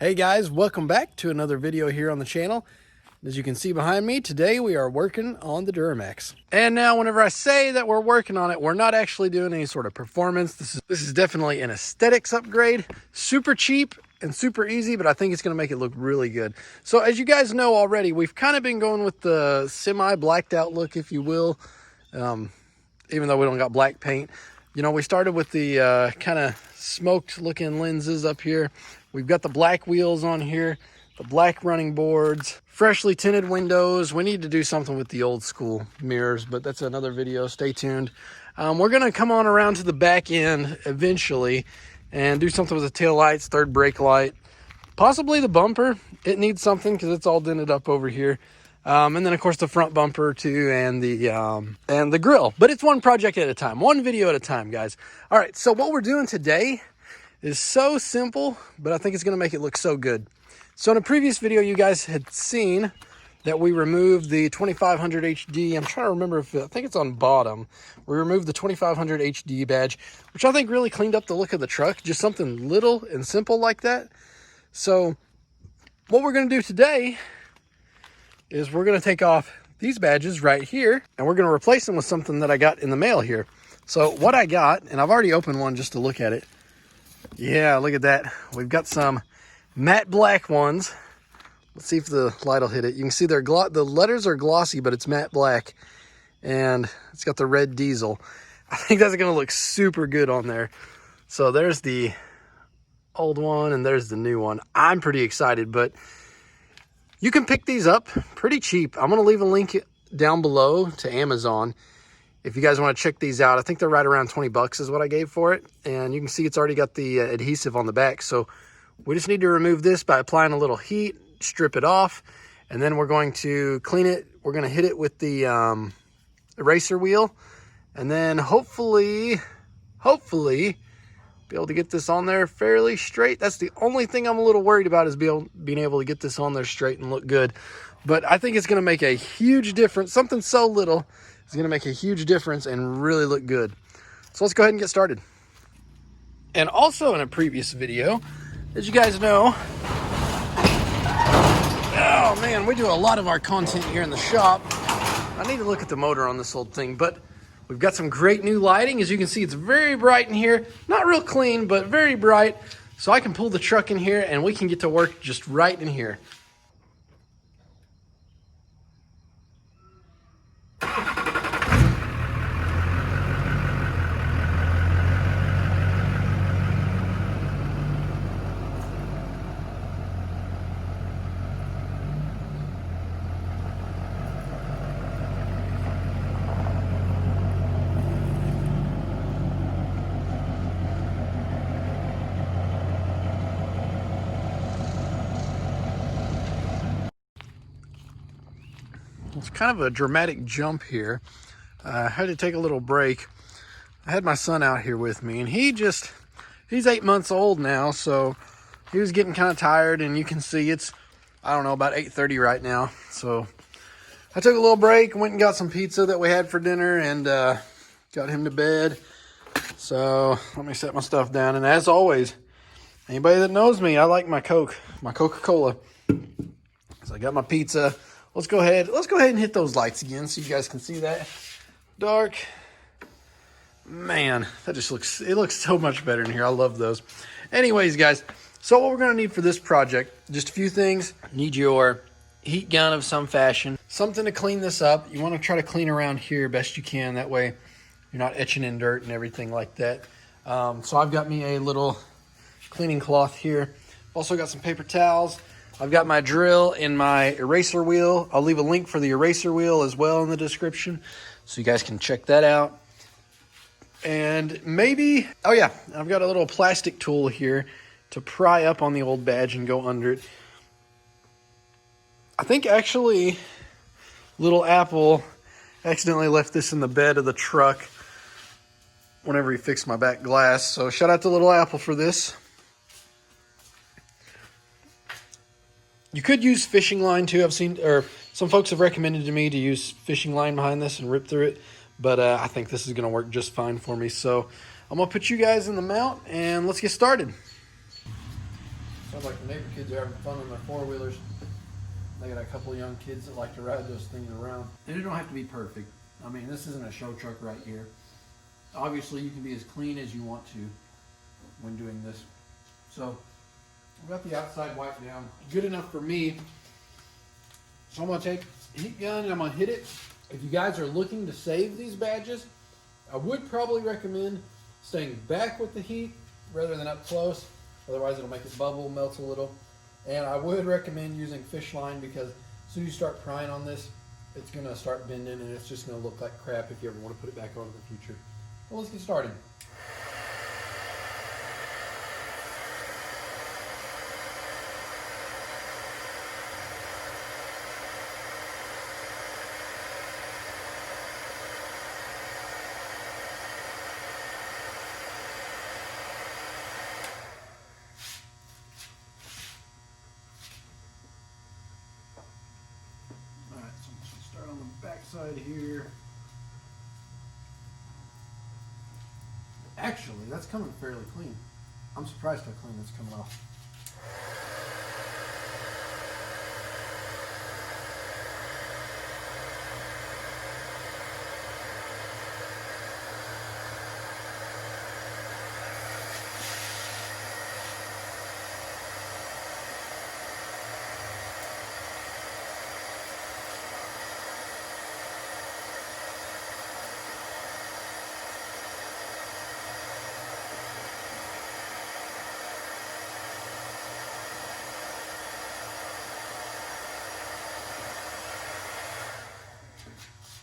Hey guys, welcome back to another video here on the channel. As you can see behind me, today we are working on the Duramax. And now whenever I say that we're working on it, we're not actually doing any sort of performance. This is definitely an aesthetics upgrade. Super cheap and super easy, but I think it's gonna make it look really good. So as you guys know already, we've kind of been going with the semi-blacked out look, if you will, even though we don't got black paint. You know, we started with the kind of smoked looking lenses up here. We've got the black wheels on here, the black running boards, freshly tinted windows. We need to do something with the old school mirrors, but that's another video. Stay tuned. We're going to come on around to the back end eventually and do something with the tail lights, third brake light, possibly the bumper. It needs something because it's all dented up over here. And then of course the front bumper too, and the grill. But it's one project at a time, one video at a time, guys. All right, so what we're doing today is so simple, but I think it's gonna make it look so good. So in a previous video, you guys had seen that we removed the 2500 HD. I'm trying to remember if, I think it's on bottom. We removed the 2500 HD badge, which I think really cleaned up the look of the truck. Just something little and simple like that. So what we're gonna do today is we're gonna take off these badges right here, and we're gonna replace them with something that I got in the mail here. So what I got, and I've already opened one just to look at it. Yeah, look at that. We've got some matte black ones. Let's see if the light will hit it. You can see the letters are glossy, but it's matte black. And it's got the red diesel. I think that's gonna look super good on there. So there's the old one and there's the new one. I'm pretty excited, but you can pick these up pretty cheap. I'm gonna leave a link down below to Amazon if you guys want to check these out. I think they're right around 20 bucks is what I gave for it. And you can see it's already got the adhesive on the back. So we just need to remove this by applying a little heat, strip it off, and then we're going to clean it. We're going to hit it with the eraser wheel, and then hopefully be able to get this on there fairly straight. That's the only thing I'm a little worried about, is being able to get this on there straight and look good. But I think it's going to make a huge difference. Something so little is going to make a huge difference and really look good. So let's go ahead and get started. And also in a previous video, as you guys know, oh man, we do a lot of our content here in the shop. I need to look at the motor on this old thing, but we've got some great new lighting. As you can see, it's very bright in here. Not real clean, but very bright. So I can pull the truck in here and we can get to work just right in here. It's kind of a dramatic jump here. I had to take a little break. I had my son out here with me, and he's 8 months old now, so he was getting kind of tired, and you can see it's, I don't know, about 8:30 right now. So I took a little break, went and got some pizza that we had for dinner, and got him to bed. So let me set my stuff down. And as always, anybody that knows me, I like my Coke, my Coca-Cola. So I got my pizza. Let's go ahead and hit those lights again so you guys can see that. Dark. Man, that just looks so much better in here. I love those. Anyways, guys, so what we're going to need for this project, just a few things. Need your heat gun of some fashion. Something to clean this up. You want to try to clean around here best you can. That way you're not etching in dirt and everything like that. So I've got me a little cleaning cloth here. Also got some paper towels. I've got my drill and my eraser wheel. I'll leave a link for the eraser wheel as well in the description, so you guys can check that out. And maybe, oh yeah, I've got a little plastic tool here to pry up on the old badge and go under it. I think actually little Apple accidentally left this in the bed of the truck whenever he fixed my back glass. So shout out to little Apple for this. You could use fishing line too. I've seen, or some folks have recommended to me to use fishing line behind this and rip through it, but I think this is going to work just fine for me. So I'm going to put you guys in the mount and let's get started. So Sounds like the neighbor kids are having fun on their four-wheelers. They got a couple of young kids that like to ride those things around. And it don't have to be perfect. I mean, this isn't a show truck right here. Obviously, you can be as clean as you want to when doing this. So, I've got the outside wipe down. Good enough for me. So I'm going to take a heat gun and I'm going to hit it. If you guys are looking to save these badges, I would probably recommend staying back with the heat rather than up close. Otherwise, it'll make it bubble, melts a little. And I would recommend using fish line because as soon as you start prying on this, it's going to start bending and it's just going to look like crap if you ever want to put it back on in the future. Well, let's get started. Alright, so I'm just going to start on the back side here. Actually, that's coming fairly clean. I'm surprised how clean it's coming off.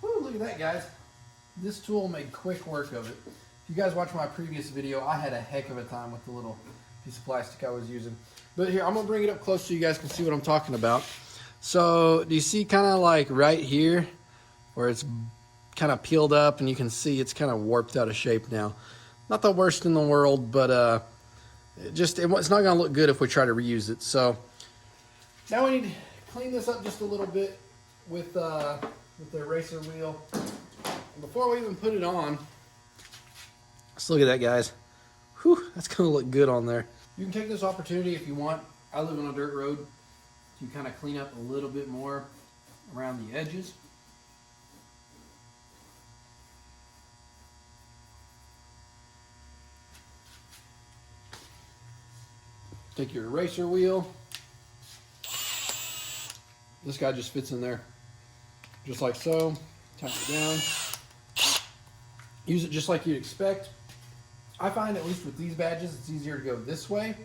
Woo, look at that, guys. This tool made quick work of it. If you guys watch my previous video, I had a heck of a time with the little piece of plastic I was using. But here, I'm going to bring it up close so you guys can see what I'm talking about. So, do you see kind of like right here where it's kind of peeled up and you can see it's kind of warped out of shape now? Not the worst in the world, but it's not going to look good if we try to reuse it. So, now we need to clean this up just a little bit with the eraser wheel. And before we even put it on, let's look at that, guys. Whew, that's gonna look good on there. You can take this opportunity if you want. I live on a dirt road. You kind of clean up a little bit more around the edges. Take your eraser wheel. This guy just fits in there. Just like so. Tighten it down. Use it just like you'd expect. I find, at least with these badges, it's easier to go this way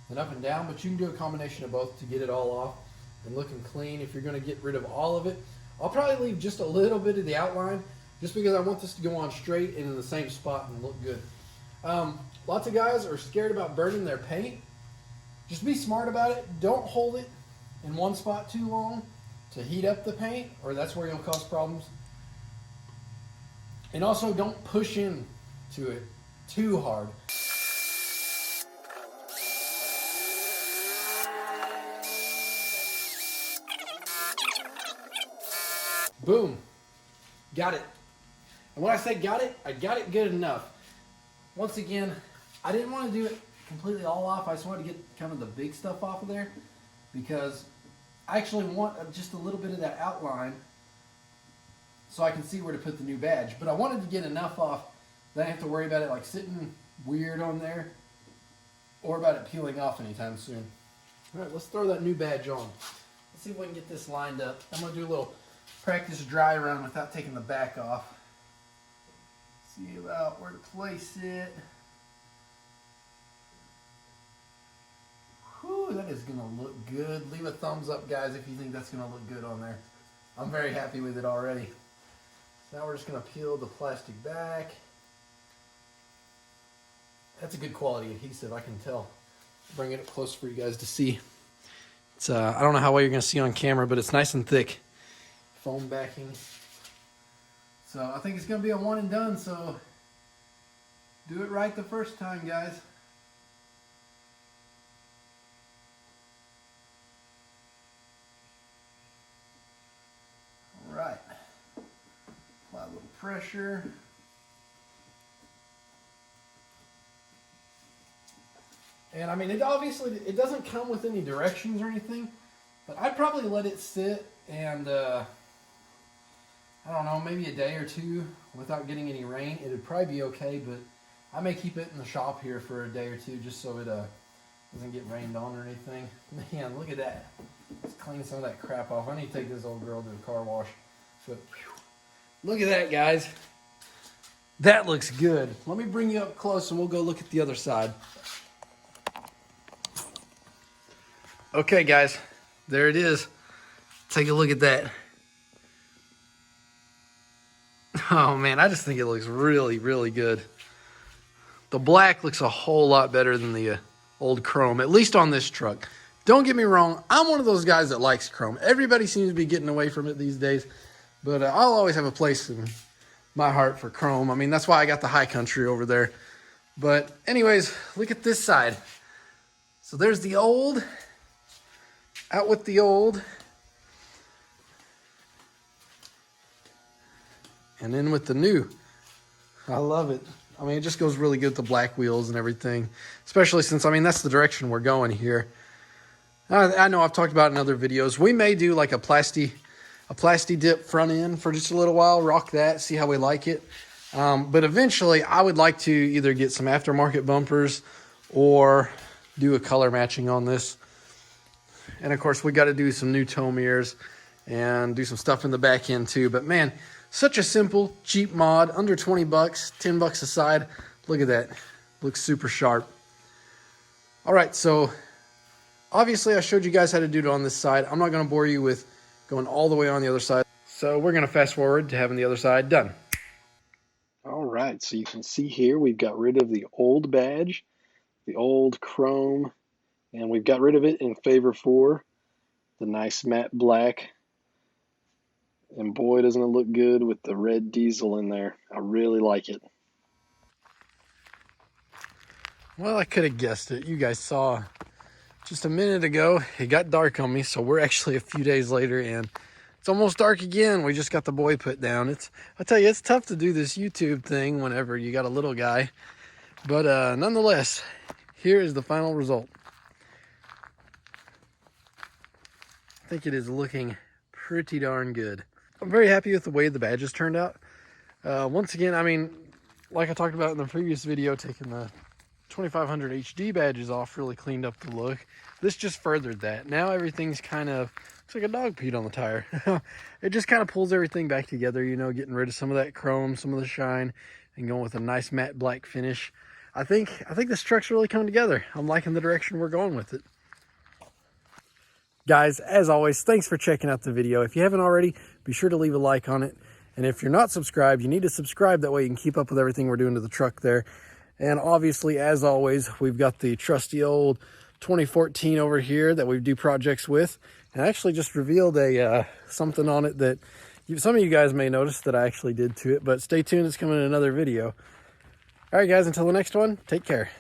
than up and down, but you can do a combination of both to get it all off and looking clean. If you're going to get rid of all of it, I'll probably leave just a little bit of the outline just because I want this to go on straight and in the same spot and look good. Lots of guys are scared about burning their paint. Just be smart about it. Don't hold it in one spot too long to heat up the paint, or that's where you'll cause problems. And also don't push in to it too hard. Boom. Got it. And when I say got it, I got it good enough. Once again, I didn't want to do it completely all off. I just wanted to get kind of the big stuff off of there because I actually want just a little bit of that outline so I can see where to put the new badge. But I wanted to get enough off that I don't have to worry about it like sitting weird on there or about it peeling off anytime soon. All right, let's throw that new badge on. Let's see if we can get this lined up. I'm going to do a little practice dry run without taking the back off. See about where to place it. Whew, that is going to look good. Leave a thumbs up, guys, if you think that's going to look good on there. I'm very happy with it already. So now we're just going to peel the plastic back. That's a good quality adhesive, I can tell. Bring it up close for you guys to see. It's I don't know how well you're going to see on camera, but it's nice and thick. Foam backing. So I think it's going to be a one and done, so do it right the first time, guys. All right. Apply a little pressure. And I mean, it obviously, it doesn't come with any directions or anything, but I'd probably let it sit and, I don't know, maybe a day or two without getting any rain. It'd probably be okay, but I may keep it in the shop here for a day or two just so it doesn't get rained on or anything. Man, look at that. Let's clean some of that crap off. I need to take this old girl to a car wash. So, look at that, guys. That looks good. Let me bring you up close and we'll go look at the other side. Okay, guys, there it is. Take a look at that. Oh man, I just think it looks really, really good. The black looks a whole lot better than the old chrome, at least on this truck. Don't get me wrong, I'm one of those guys that likes chrome. Everybody seems to be getting away from it these days, but I'll always have a place in my heart for chrome. I mean, that's why I got the high country over there. But anyways, look at this side. So there's the old, out with the old, and in with the new. I love it. I mean, it just goes really good with the black wheels and everything, especially since, I mean, that's the direction we're going here. I know I've talked about it in other videos. We may do like a plasti dip front end for just a little while, rock that, see how we like it. But eventually I would like to either get some aftermarket bumpers or do a color matching on this. And of course we got to do some new tow mirrors and do some stuff in the back end too. But man, such a simple, cheap mod, under 20 bucks, 10 bucks a side. Look at that. Looks super sharp. All right, so obviously I showed you guys how to do it on this side. I'm not going to bore you with going all the way on the other side. So we're going to fast forward to having the other side done. All right, so you can see here we've got rid of the old badge, the old chrome, and we've got rid of it in favor for the nice matte black. And boy, doesn't it look good with the red diesel in there. I really like it. Well, I could have guessed it. You guys saw just a minute ago, it got dark on me, so we're actually a few days later, and it's almost dark again. We just got the boy put down. I tell you, it's tough to do this YouTube thing whenever you got a little guy. But nonetheless, here is the final result. I think it is looking pretty darn good. I'm very happy with the way the badges turned out. Once again, I mean, like I talked about in the previous video, taking the 2500 HD badges off really cleaned up the look. This just furthered that. Now everything's kind of, looks like a dog peed on the tire. It just kind of pulls everything back together, you know, getting rid of some of that chrome, some of the shine, and going with a nice matte black finish. I think this truck's really coming together. I'm liking the direction we're going with it. Guys, as always, thanks for checking out the video. If you haven't already, be sure to leave a like on it. And if you're not subscribed, you need to subscribe. That way you can keep up with everything we're doing to the truck there. And obviously, as always, we've got the trusty old 2014 over here that we do projects with. And I actually just revealed something on it that some of you guys may notice that I actually did to it. But stay tuned, it's coming in another video. All right, guys, until the next one, take care.